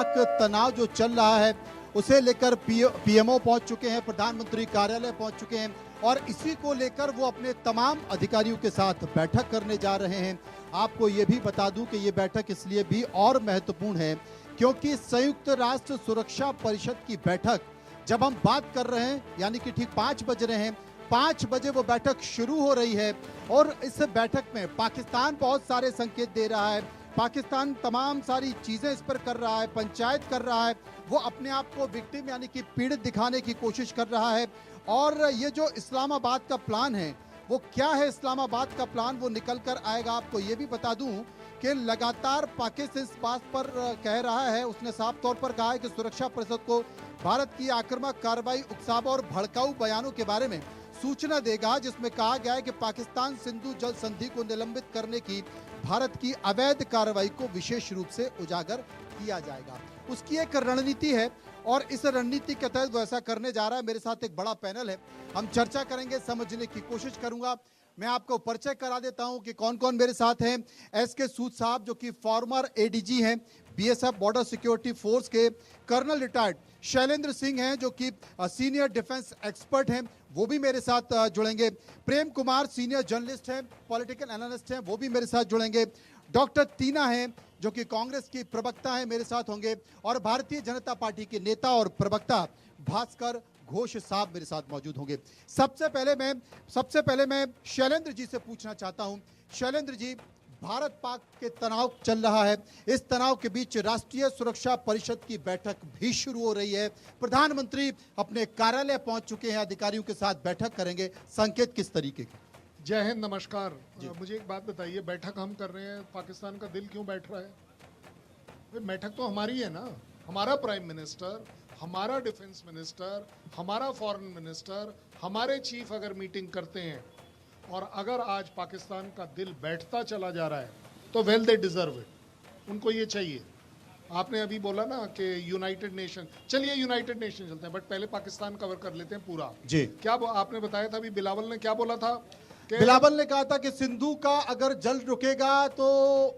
पाक तनाव जो चल रहा है उसे लेकर पीएमओ पहुंच चुके हैं, प्रधानमंत्री कार्यालय पहुंच चुके हैं और इसी को लेकर वो अपने तमाम अधिकारियों के साथ बैठक करने जा रहे हैं। आपको ये भी बता दूं कि ये बैठक इसलिए भी और महत्वपूर्ण है क्योंकि संयुक्त राष्ट्र सुरक्षा परिषद की बैठक जब हम बात कर रहे हैं यानी कि ठीक 5 बज रहे हैं, 5 बजे वो बैठक शुरू हो रही है और इस बैठक में पाकिस्तान बहुत सारे संकेत दे रहा है, पाकिस्तान तमाम सारी चीजें इस पर कर रहा है, पंचायत कर रहा है, वो अपने आप को विक्टिम यानी कि पीड़ित दिखाने की कोशिश कर रहा है। और ये जो इस्लामाबाद का प्लान है वो क्या है, इस्लामाबाद का प्लान वो निकल कर आएगा। आपको ये भी बता दूं कि लगातार पाकिस्तान इस बात पर कह रहा है, उसने साफ तौर पर कहा है कि सुरक्षा परिषद को भारत की आक्रामक कार्रवाई, उकसावा और भड़काऊ बयानों के बारे में सूचना देगा, जिसमें कहा गया है कि पाकिस्तान सिंधु जल संधि को निलंबित करने की भारत की अवैध कार्रवाई को विशेष रूप से उजागर किया जाएगा। उसकी एक रणनीति है और इस रणनीति के तहत वो ऐसा करने जा रहा है। मेरे साथ एक बड़ा पैनल है, हम चर्चा करेंगे, समझने की कोशिश करूंगा। मैं आपको परिचय करा देता हूं कि कौन कौन मेरे साथ हैं। एसके सूद साहब जो कि फॉर्मर एडीजी हैं बीएसएफ बॉर्डर सिक्योरिटी फोर्स के, कर्नल रिटायर्ड शैलेंद्र सिंह हैं जो कि सीनियर डिफेंस एक्सपर्ट हैं, वो भी मेरे साथ जुड़ेंगे। प्रेम कुमार सीनियर जर्नलिस्ट हैं, पॉलिटिकल एनालिस्ट हैं, वो भी मेरे साथ जुड़ेंगे। डॉक्टर तीना हैं जो कि कांग्रेस की प्रवक्ता हैं, मेरे साथ होंगे। और भारतीय जनता पार्टी के नेता और प्रवक्ता भास्कर घोष साहब मेरे साथ मौजूद होंगे। सबसे पहले मैं शैलेंद्र जी से पूछना चाहता हूं। शैलेंद्र जी, भारत पाक के तनाव चल रहा है, इस तनाव के बीच राष्ट्रीय सुरक्षा परिषद की बैठक भी शुरू हो रही है, प्रधानमंत्री अपने कार्यालय पहुंच चुके हैं, अधिकारियों के साथ बैठक करेंगे, संकेत किस तरीके के? जय हिंद, नमस्कार। मुझे एक बात बताइए, बैठक हम कर रहे हैं, पाकिस्तान का दिल क्यों बैठ रहा है? बैठक तो हमारी है ना, हमारा प्राइम मिनिस्टर, हमारा डिफेंस मिनिस्टर, हमारा फॉरेन मिनिस्टर, हमारे चीफ अगर मीटिंग करते हैं और अगर आज पाकिस्तान का दिल बैठता चला जा रहा है तो वेल दे डिजर्व इट, उनको ये चाहिए। आपने अभी बोला ना कि यूनाइटेड नेशन, चलिए यूनाइटेड नेशन चलते हैं, बट पहले पाकिस्तान कवर कर लेते हैं पूरा जी। क्या आपने बताया था अभी, बिलावल ने क्या बोला था? बिलावल ने कहा था कि सिंधु का अगर जल रुकेगा तो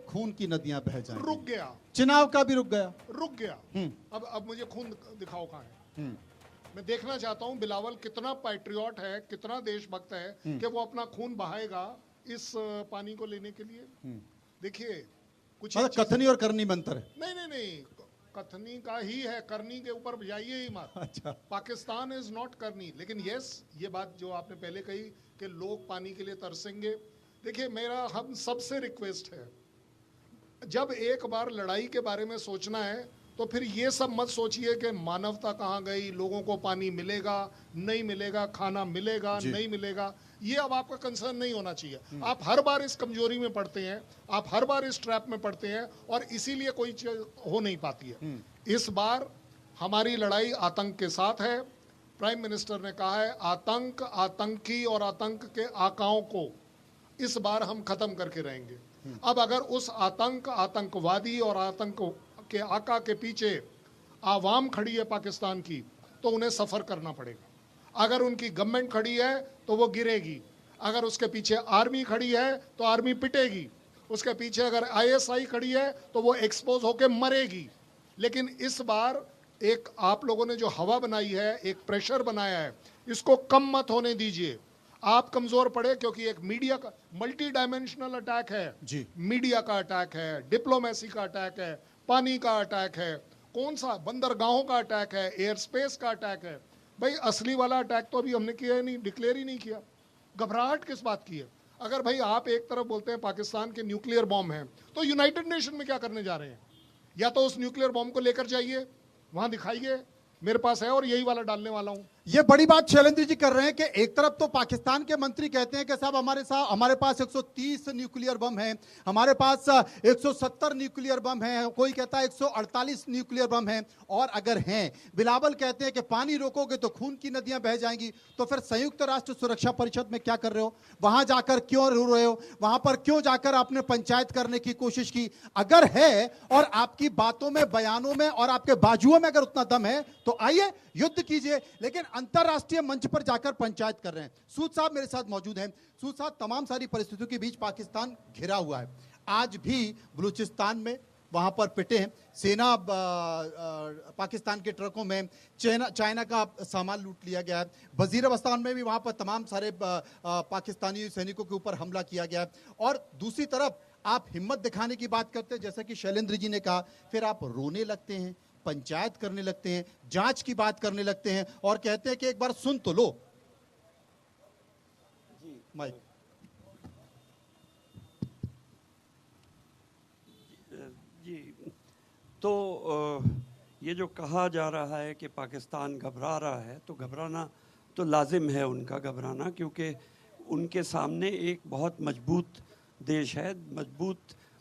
खून की नदियां बह जाएंगी। रुक गया, चुनाव का भी रुक गया। अब मुझे खून दिखाओ कहाँ है। मैं देखना चाहता हूं बिलावल कितना पैट्रियट है, कितना देशभक्त है कि वो अपना खून बहाएगा इस पानी को लेने के लिए। देखिए कुछ कथनी और करनी में अंतर है। नहीं, कथनी का ही है, करनी के ऊपर जाइए ही मत। अच्छा, पाकिस्तान इज नॉट करनी। लेकिन यस, ये बात जो आपने पहले कही कि लोग पानी के लिए तरसेंगे, देखिए मेरा हम सबसे रिक्वेस्ट है, जब एक बार लड़ाई के बारे में सोचना है तो फिर ये सब मत सोचिए कि मानवता कहाँ गई, लोगों को पानी मिलेगा नहीं मिलेगा, खाना मिलेगा नहीं मिलेगा, ये अब आपका कंसर्न नहीं होना चाहिए। आप हर बार इस कमजोरी में पड़ते हैं, आप हर बार इस ट्रैप में पड़ते हैं और इसीलिए कोई चीज हो नहीं पाती है। इस बार हमारी लड़ाई आतंक के साथ है। प्राइम मिनिस्टर ने कहा है आतंक, आतंकी और आतंक के आकाओं को इस बार हम खत्म करके रहेंगे। अब अगर उस आतंक, आतंकवादी और आतंक के आका के पीछे आवाम खड़ी है पाकिस्तान की, तो उन्हें सफर करना पड़ेगा। अगर उनकी गवर्नमेंट खड़ी है तो वो गिरेगी, अगर उसके पीछे आर्मी खड़ी है तो आर्मी पिटेगी, उसके पीछे अगर आईएसआई खड़ी है तो वो एक्सपोज होकर मरेगी। लेकिन इस बार एक आप लोगों ने जो हवा बनाई है, एक प्रेशर बनाया है, इसको कम मत होने दीजिए। आप कमजोर पड़े क्योंकि एक मीडिया का मल्टी डायमेंशनल अटैक है जी। मीडिया का अटैक है, डिप्लोमेसी का अटैक है, पानी का अटैक है, कौन सा बंदरगाहों का अटैक है, एयर स्पेस का अटैक है। भाई असली वाला अटैक तो अभी हमने किया ही नहीं, डिक्लेयर ही नहीं किया। घबराहट किस बात की है? अगर भाई आप एक तरफ बोलते हैं पाकिस्तान के न्यूक्लियर बॉम्ब हैं, तो यूनाइटेड नेशन में क्या करने जा रहे हैं? या तो उस न्यूक्लियर बॉम्ब को लेकर जाइए, वहां दिखाइए मेरे पास है और यही वाला डालने वाला हूं। ये बड़ी बात शैलेंद्र जी कर रहे हैं कि एक तरफ तो पाकिस्तान के मंत्री कहते हैं कि साहब हमारे पास 130 न्यूक्लियर बम हैं, हमारे पास 170 न्यूक्लियर बम हैं, कोई कहता है 148 न्यूक्लियर बम हैं, और अगर हैं, बिलावल कहते हैं कि पानी रोकोगे तो खून की नदियां बह जाएंगी। तो फिर संयुक्त राष्ट्र सुरक्षा परिषद में क्या कर रहे हो? वहां जाकर क्यों रो रहे हो? वहां पर क्यों जाकर आपने पंचायत करने की कोशिश की? अगर है और आपकी बातों में, बयानों में और आपके बाजुओं में अगर उतना दम है तो आइए युद्ध कीजिए, लेकिन अंतरराष्ट्रीय मंच पर जाकर पंचायत कर रहे हैं। सूद साहब मेरे साथ मौजूद हैं। सूद साहब, तमाम सारी परिस्थितियों के बीच पाकिस्तान घिरा हुआ है। आज भी बलूचिस्तान में वहां पर पिटे हैं। सेना पाकिस्तान के ट्रकों में चाइना का सामान लूट लिया गया है। वजीरस्तान में भी वहां पर तमाम सारे पाकिस्तानी सैनिकों के ऊपर हमला किया गया है। और दूसरी तरफ आप हिम्मत दिखाने की बात करते हैं, जैसा कि शैलेंद्र जी ने कहा, फिर आप रोने लगते हैं, पंचायत करने लगते हैं, जांच की बात करने लगते हैं और कहते हैं कि एक बार सुन तो लो। माइक। जी, तो ये जो कहा जा रहा है कि पाकिस्तान घबरा रहा है, तो घबराना तो लाजिम है उनका घबराना, क्योंकि उनके सामने एक बहुत मजबूत देश है, मजबूत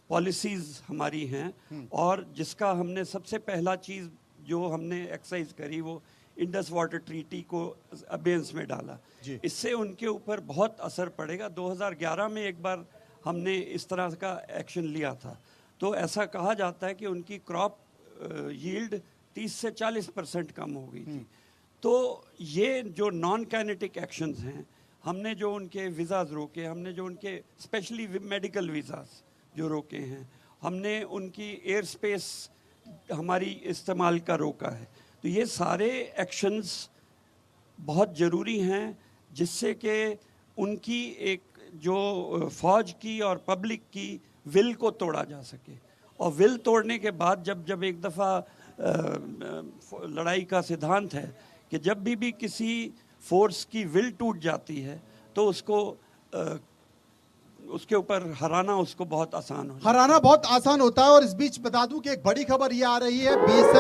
पॉलिसीज़ हमारी हैं, और जिसका हमने सबसे पहला चीज़ जो हमने एक्सरसाइज करी वो इंडस वाटर ट्रीटी को अबेंस में डाला। इससे उनके ऊपर बहुत असर पड़ेगा। 2011 में एक बार हमने इस तरह का एक्शन लिया था, तो ऐसा कहा जाता है कि उनकी क्रॉप यील्ड 30 से 40% कम हो गई थी। तो ये जो नॉन काइनेटिक एक्शंस हैं, हमने जो उनके वीज़ाज़ रोके, हमने जो उनके स्पेशली मेडिकल वीज़ाज़ जो रोके हैं, हमने उनकी एयर स्पेस हमारी इस्तेमाल का रोका है। तो ये सारे एक्शंस बहुत ज़रूरी हैं, जिससे कि उनकी एक जो फ़ौज की और पब्लिक की विल को तोड़ा जा सके। और विल तोड़ने के बाद जब एक दफ़ा लड़ाई का सिद्धांत है कि जब भी किसी फोर्स की विल टूट जाती है तो उसके ऊपर हराना उसको बहुत आसान हो जाता है। हराना बहुत आसान होता है। और इस बीच बता दूं कि एक बड़ी खबर ये आ रही है, बीएसएफ